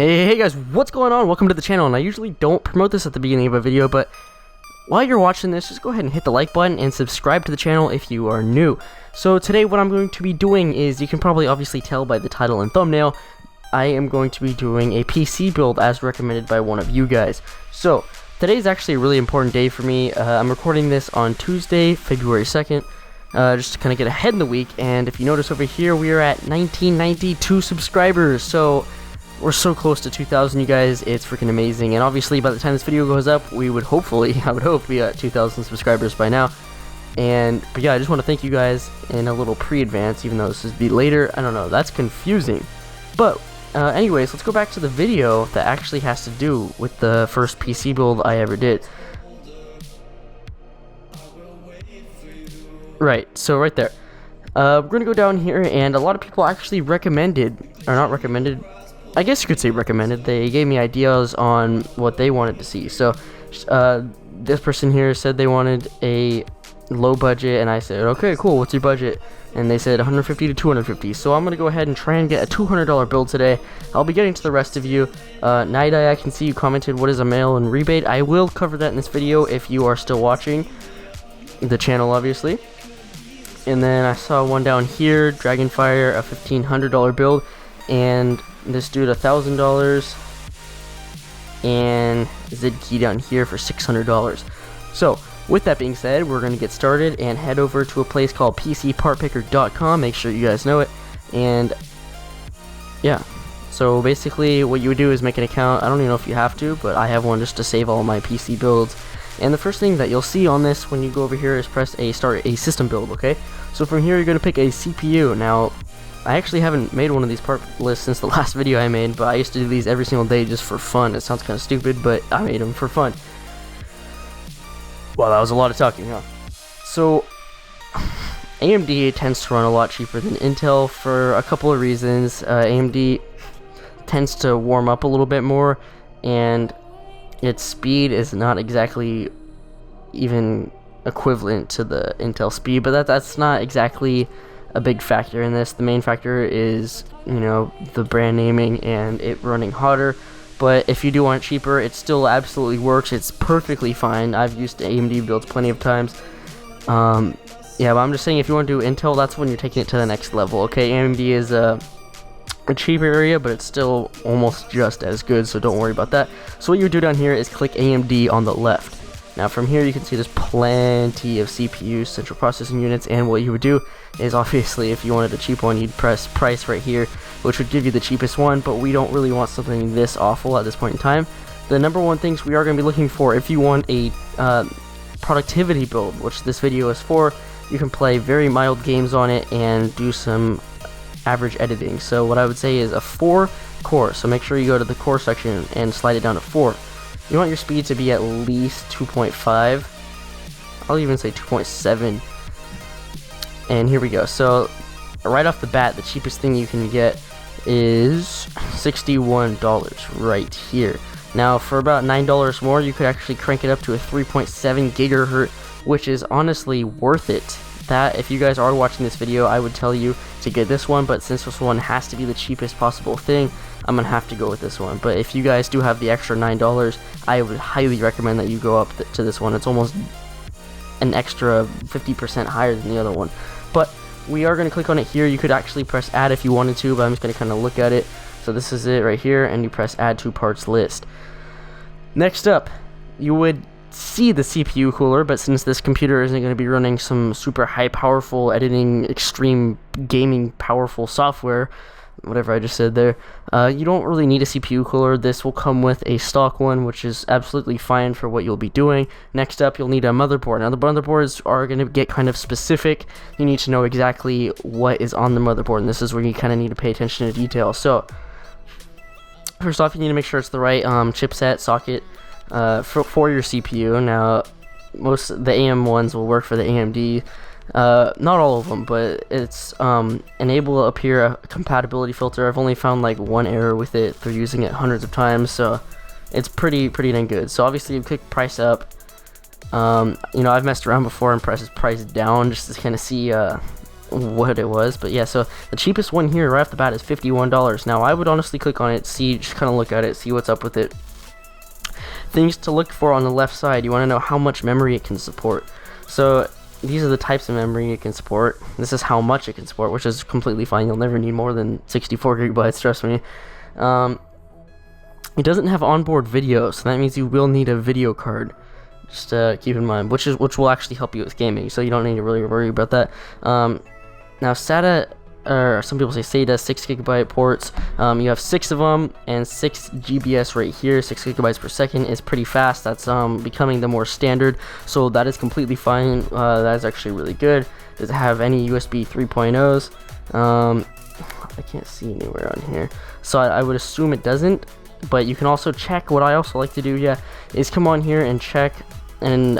Hey guys, what's going on? Welcome to the channel, and I usually don't promote this at the beginning of a video, but while you're watching this, just go ahead and hit the like button and subscribe to the channel if you are new. So today what I'm going to be doing is, you can probably obviously tell by the title and thumbnail, I am going to be doing a PC build as recommended by one of you guys. So today's actually a really important day for me. I'm recording this on Tuesday, February 2nd. Just to kind of get ahead in the week, and if you notice over here, we are at 1992 subscribers, so we're so close to 2,000, you guys. It's freaking amazing, and obviously by the time this video goes up, we would hopefully, I would hope, be at 2,000 subscribers by now. But yeah, I just want to thank you guys in a little pre-advance, even though this would be later. I don't know, that's confusing. But anyways, let's go back to the video that actually has to do with the first PC build I ever did. Right, so right there. We're gonna go down here, and a lot of people actually recommended, or not recommended, I guess you could say recommended, they gave me ideas on what they wanted to see. So, this person here said they wanted a low budget, and I said, okay, cool, what's your budget? And they said 150 to 250, so I'm gonna go ahead and try and get a $200 build today. I'll be getting to the rest of you. Night Eye, I can see you commented, what is a mail-in rebate? I will cover that in this video if you are still watching the channel, obviously. And then I saw one down here, Dragonfire, a $1,500 build, and this dude $1,000, and Zidkey down here for $600. So with that being said, we're going to get started and head over to a place called PCPartPicker.com. Make sure you guys know it. And yeah, so basically what you would do is make an account. I don't even know if you have to, but I have one just to save all my PC builds. And the first thing that you'll see on this when you go over here is press a start a system build, okay? So from here you're going to pick a CPU. Now, I actually haven't made one of these part lists since the last video I made, but I used to do these every single day just for fun. It sounds kind of stupid, but I made them for fun. Well, that was a lot of talking, huh? So, AMD tends to run a lot cheaper than Intel for a couple of reasons. AMD tends to warm up a little bit more, and its speed is not exactly even equivalent to the Intel speed, but that's not exactly a big factor in this. The main factor is, you know, the brand naming and it running hotter. But if you do want it cheaper, it still absolutely works. It's perfectly fine. I've used AMD builds plenty of times. Yeah, but I'm just saying, if you want to do Intel, that's when you're taking it to the next level. Okay, AMD is a cheaper area, but it's still almost just as good, so don't worry about that. So what you would do down here is click AMD on the left. Now from here you can see there's plenty of CPUs, central processing units, and what you would do is, obviously, if you wanted a cheap one, you'd press price right here, which would give you the cheapest one, but we don't really want something this awful at this point in time. The number one things we are going to be looking for, if you want a productivity build, which this video is for, you can play very mild games on it and do some average editing. So what I would say is a 4 core, so make sure you go to the core section and slide it down to 4. You want your speed to be at least 2.5. I'll even say 2.7. And here we go. So right off the bat, the cheapest thing you can get is $61 right here. Now for about $9 more, you could actually crank it up to a 3.7 gigahertz, which is honestly worth it. That, if you guys are watching this video, I would tell you to get this one, but since this one has to be the cheapest possible thing, I'm gonna have to go with this one. But if you guys do have the extra $9, I would highly recommend that you go up to this one. It's almost an extra 50% higher than the other one. But we are gonna click on it here. You could actually press add if you wanted to, but I'm just gonna kind of look at it. So this is it right here, and you press add to parts list. Next up, you would see the CPU cooler, but since this computer isn't going to be running some super high powerful editing, extreme gaming powerful software, whatever I just said there, you don't really need a CPU cooler. This will come with a stock one, which is absolutely fine for what you'll be doing. Next up, you'll need a motherboard. Now the motherboards are going to get kind of specific. You need to know exactly what is on the motherboard, and this is where you kind of need to pay attention to detail. So first off, you need to make sure it's the right chipset socket for your CPU. Now, most of the AM ones will work for the AMD. Not all of them, but it's enable up here a compatibility filter. I've only found like one error with it through using it hundreds of times, so it's pretty dang good. So obviously you click price up. You know, I've messed around before and press price down just to kind of see what it was, but yeah, so the cheapest one here right off the bat is $51. Now I would honestly click on it, see, just kind of look at it, see what's up with it. Things to look for on the left side, you want to know how much memory it can support. So these are the types of memory it can support. This is how much it can support, which is completely fine. You'll never need more than 64 gigabytes, trust me. It doesn't have onboard video, so that means you will need a video card. Just keep in mind, which will actually help you with gaming, so you don't need to really worry about that. Now SATA, or some people say SATA, 6 gigabyte ports. You have 6 of them and 6 GBS right here. 6 gigabytes per second is pretty fast. That's becoming the more standard, so that is completely fine. That is actually really good. Does it have any USB 3.0s? I can't see anywhere on here, so I would assume it doesn't. But you can also check. What I also like to do, is come on here and check, and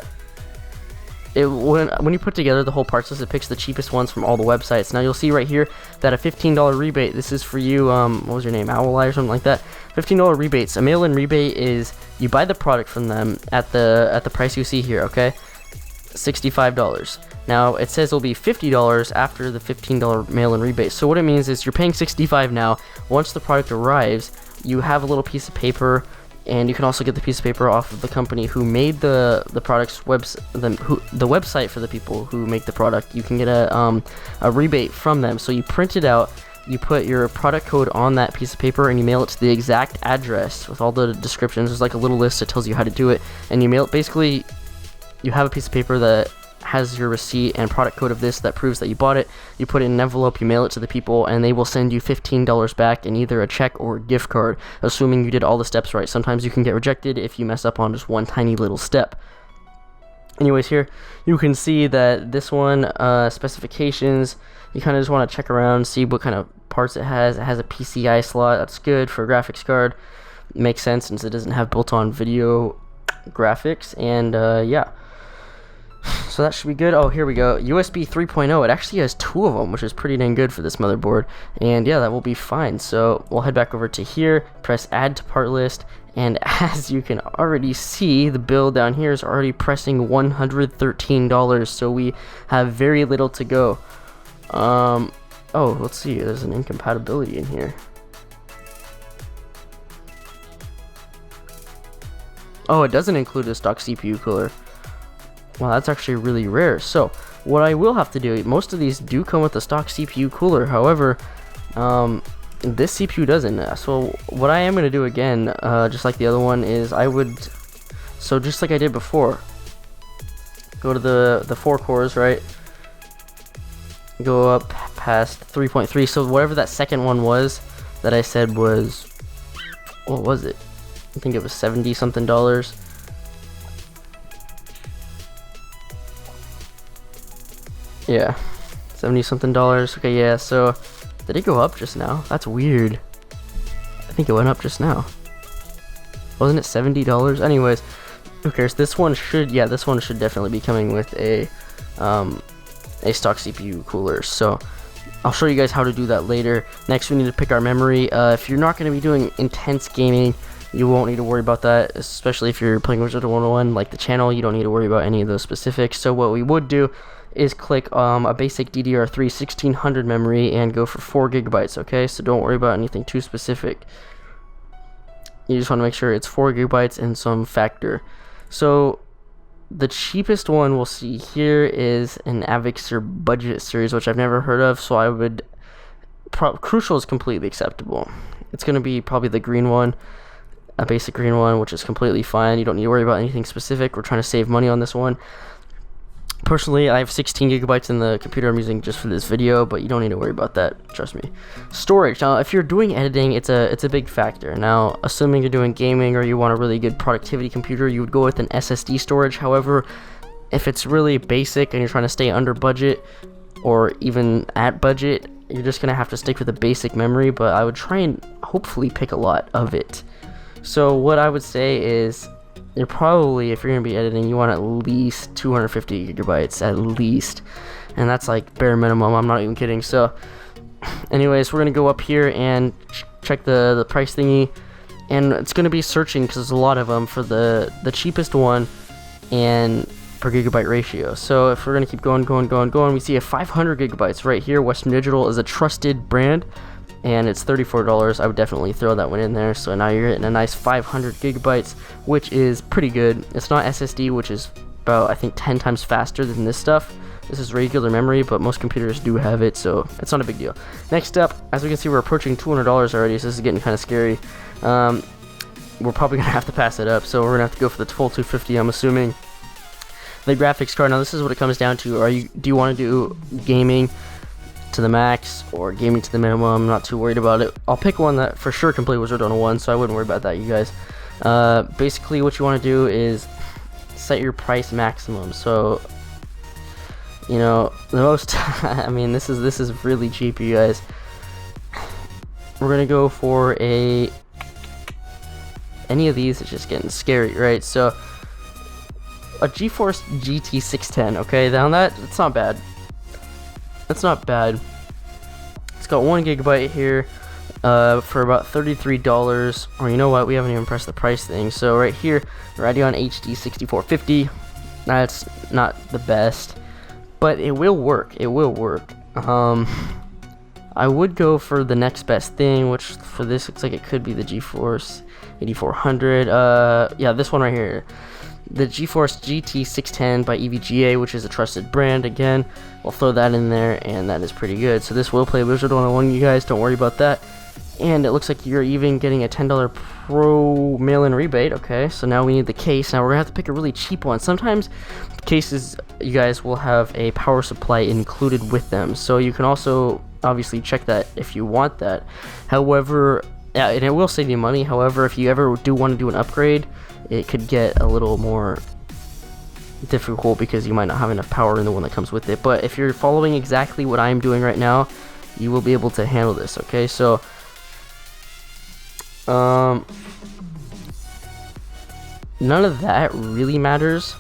when you put together the whole parts list, it picks the cheapest ones from all the websites. Now you'll see right here that a $15 rebate. This is for you. What was your name? Owleye or something like that. $15 rebates. A mail-in rebate is you buy the product from them at the price you see here. Okay, $65. Now it says it'll be $50 after the $15 mail-in rebate. So what it means is you're paying $65 now. Once the product arrives, you have a little piece of paper, and you can also get the piece of paper off of the company who made the product's the website for the people who make the product. You can get a rebate from them. So you print it out, you put your product code on that piece of paper, and you mail it to the exact address with all the descriptions. There's like a little list that tells you how to do it, and you mail it. Basically, you have a piece of paper that has your receipt and product code of this that proves that you bought it. You put it in an envelope, you mail it to the people, and they will send you $15 back in either a check or a gift card, assuming you did all the steps right. Sometimes you can get rejected if you mess up on just one tiny little step. Anyways, here you can see that this one, specifications, you kind of just want to check around, see what kind of parts it has. It has a PCI slot. That's good for a graphics card. Makes sense since it doesn't have built-on video graphics. And yeah, so that should be good. Oh, here we go. USB 3.0. It actually has 2 of them, which is pretty dang good for this motherboard. And yeah, that will be fine. So we'll head back over to here, press add to part list, and as you can already see, the bill down here is already pressing $113. So we have very little to go. Oh, let's see. There's an incompatibility in here. Oh, it doesn't include a stock CPU cooler. Wow, that's actually really rare. So what I will have to do, most of these do come with a stock CPU cooler. However, this CPU doesn't. So what I am going to do again, just like the other one, is so just like I did before, go to the 4 cores, right? Go up past 3.3. So whatever that second one was that I said was, what was it? I think it was $70 something. Yeah, $70 something. Okay, yeah, so did it go up just now? That's weird. I think it went up just now. Wasn't it $70? Anyways, who cares? This one should definitely be coming with a stock CPU cooler. So I'll show you guys how to do that later. Next, we need to pick our memory. If you're not going to be doing intense gaming, you won't need to worry about that, especially if you're playing Wizard101 like the channel. You don't need to worry about any of those specifics. So what we would do is click a basic DDR3 1600 memory and go for 4 gigabytes. Okay, so don't worry about anything too specific. You just want to make sure it's 4 gigabytes and some factor. So the cheapest one we'll see here is an Avixer budget series, which I've never heard of, so I would Crucial is completely acceptable. It's going to be probably the green one, a basic green one, which is completely fine. You don't need to worry about anything specific. We're trying to save money on this one. Personally, I have 16 gigabytes in the computer I'm using just for this video, but you don't need to worry about that, trust me. Storage. Now, if you're doing editing, it's a big factor. Now, assuming you're doing gaming or you want a really good productivity computer, you would go with an SSD storage. However, if it's really basic and you're trying to stay under budget or even at budget, you're just going to have to stick with a basic memory, but I would try and hopefully pick a lot of it. So what I would say is, you're probably, if you're going to be editing, you want at least 250 gigabytes, at least. And that's like bare minimum, I'm not even kidding. So, anyways, we're going to go up here and check the price thingy. And it's going to be searching, because there's a lot of them, for the cheapest one. And per gigabyte ratio. So if we're gonna keep going, we see a 500 gigabytes right here. Western Digital is a trusted brand, and it's $34. I would definitely throw that one in there. So now you're getting a nice 500 gigabytes, which is pretty good. It's not SSD, which is about, I think, 10 times faster than this stuff. This is regular memory, but most computers do have it, so it's not a big deal. Next up, as we can see, we're approaching $200 already, so this is getting kind of scary. We're probably gonna have to pass it up, so we're gonna have to go for the full 250, I'm assuming. The graphics card, now this is what it comes down to. Do you want to do gaming to the max or gaming to the minimum? I'm not too worried about it. I'll pick one that for sure can play Wizard101, so I wouldn't worry about that, you guys. Basically what you want to do is set your price maximum. So, you know, the most I mean, this is really cheap, you guys. We're gonna go for any of these. It's just getting scary, right? So a GeForce GT 610, okay, now that's not bad. That's not bad. It's got 1 gigabyte here for about $33. Or you know what? We haven't even pressed the price thing. So right here, Radeon HD 6450. That's not the best, but it will work. It will work. I would go for the next best thing, which for this looks like it could be the GeForce 8400. Yeah, this one right here. The GeForce GT 610 by EVGA, which is a trusted brand. Again, we'll throw that in there, and that is pretty good. So this will play Wizard101, you guys, don't worry about that. And it looks like you're even getting a $10 Pro mail-in rebate. Okay, so now we need the case. Now we're gonna have to pick a really cheap one. Sometimes cases, you guys, will have a power supply included with them, so you can also obviously check that if you want that. However, yeah, and it will save you money. However, if you ever do want to do an upgrade, it could get a little more difficult because you might not have enough power in the one that comes with it. But if you're following exactly what I'm doing right now, you will be able to handle this. Okay, so none of that really matters,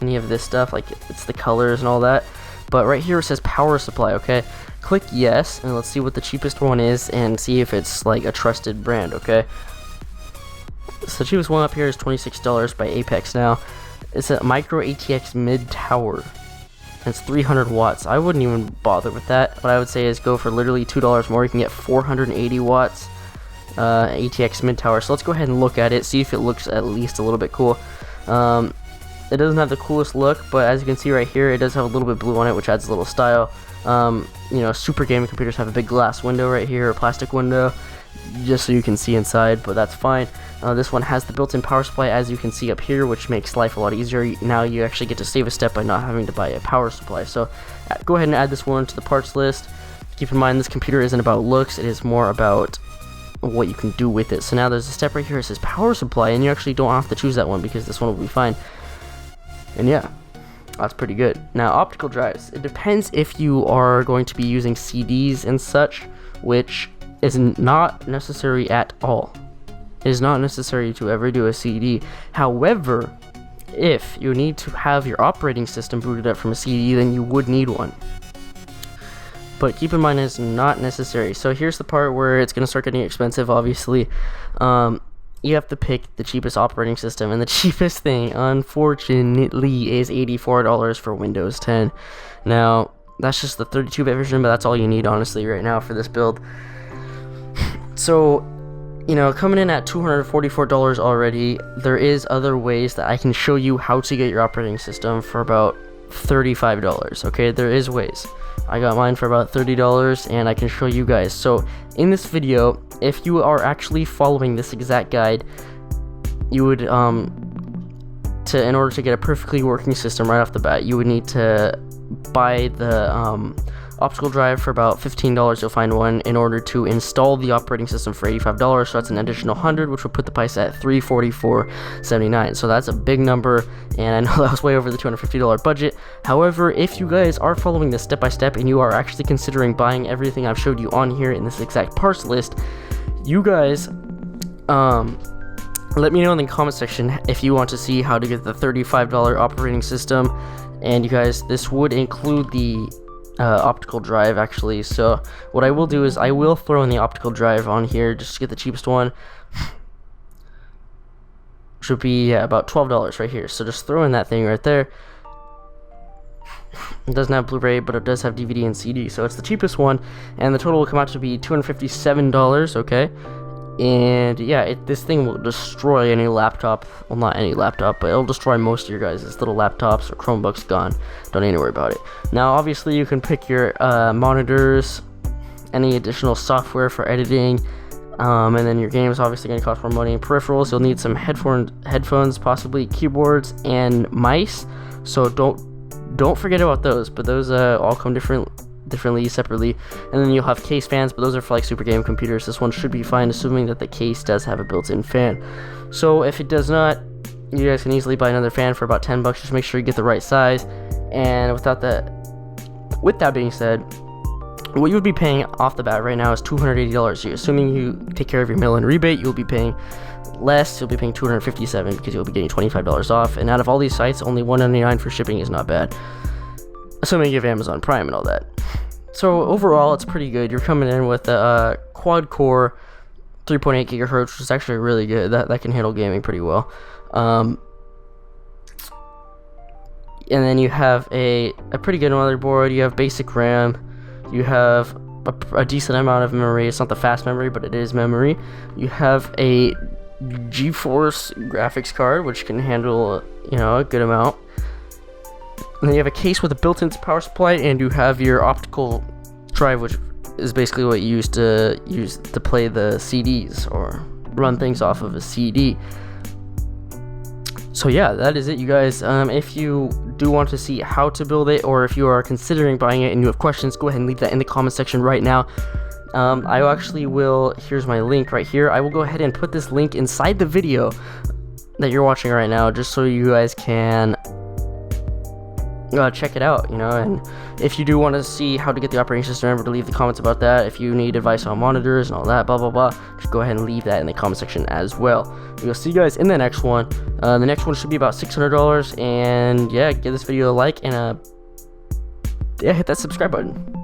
any of this stuff, like it's the colors and all that. But right here it says power supply. Okay, click yes, and let's see what the cheapest one is and see if it's like a trusted brand. Okay, so the cheapest one up here is $26 by Apex. Now it's a micro ATX mid tower. It's 300 watts. I wouldn't even bother with that. What I would say is go for literally $2 more. You can get 480 watts ATX mid tower. So let's go ahead and look at it, see if it looks at least a little bit cool. It doesn't have the coolest look, but as you can see right here, it does have a little bit blue on it, which adds a little style. You know, super gaming computers have a big glass window right here, a plastic window, just so you can see inside, but that's fine. This one has the built-in power supply, as you can see up here, which makes life a lot easier. Now you actually get to save a step by not having to buy a power supply. So go ahead and add this one to the parts list. Keep in mind, this computer isn't about looks, it is more about what you can do with it. So now there's a step right here that says power supply, and you actually don't have to choose that one because this one will be fine. And yeah, that's pretty good. Now, optical drives. It depends if you are going to be using CDs and such, which is not necessary at all. It is not necessary to ever do a CD. However, if you need to have your operating system booted up from a CD, then you would need one. But keep in mind, it's not necessary. So here's the part where it's going to start getting expensive, obviously. You have to pick the cheapest operating system, and the cheapest thing, unfortunately, is $84 for Windows 10. Now, that's just the 32-bit version, but that's all you need, honestly, right now for this build. So, you know, coming in at $244 already, there is other ways that I can show you how to get your operating system for about $35. Okay, there is ways. I got mine for about $30, and I can show you guys. So in this video, if you are actually following this exact guide, you would in order to get a perfectly working system right off the bat, you would need to buy the optical drive for about $15. You'll find one in order to install the operating system for $85. So that's an additional $100, which would put the price at $344.79. So that's a big number, and I know that was way over the $250 budget. However, if you guys are following this step by step and you are actually considering buying everything I've showed you on here in this exact parts list, you guys let me know in the comment section if you want to see how to get the $35 operating system. And you guys, this would include the optical drive, actually. So what I will do is I will throw in the optical drive on here just to get the cheapest one. Should be about $12 right here. So just throw in that thing right there, It doesn't have Blu-ray, but it does have DVD and CD, so it's the cheapest one, and the total will come out to be $257, okay? And yeah, this thing will destroy any laptop. Well, not any laptop, but it'll destroy most of your guys' little laptops or Chromebooks. Gone. Don't need to worry about it. Now, obviously, you can pick your monitors, any additional software for editing, and then your game is obviously going to cost more money. And peripherals, you'll need some headphones, possibly keyboards and mice. So don't forget about those. But those all come differently, separately. And then you'll have case fans, but those are for like super game computers. This one should be fine, assuming that the case does have a built-in fan. So if it does not, you guys can easily buy another fan for about $10. Just make sure you get the right size. And with that being said, what you would be paying off the bat right now is $280. Assuming you take care of your mail-in rebate, you'll be paying less. You'll be paying $257 because you'll be getting $25 off. And out of all these sites, only $199 for shipping is not bad, assuming you have Amazon Prime and all that. So overall, it's pretty good. You're coming in with a quad-core 3.8 gigahertz, which is actually really good. That can handle gaming pretty well. And then you have a pretty good motherboard. You have basic RAM. You have a decent amount of memory. It's not the fast memory, but it is memory. You have a GeForce graphics card, which can handle, a good amount. And then you have a case with a built-in power supply, and you have your optical drive, which is basically what you use to play the CDs or run things off of a CD. So yeah, that is it, you guys. If you do want to see how to build it, or if you are considering buying it and you have questions, go ahead and leave that in the comment section right now. I actually will, here's my link right here. I will go ahead and put this link inside the video that you're watching right now, just so you guys can check it out, and if you do want to see how to get the operating system, remember to leave the comments about that. If you need advice on monitors and all that, blah blah blah, just go ahead and leave that in the comment section as well. We'll see you guys in the next one. The next one should be about $600, and yeah, give this video a like, and hit that subscribe button.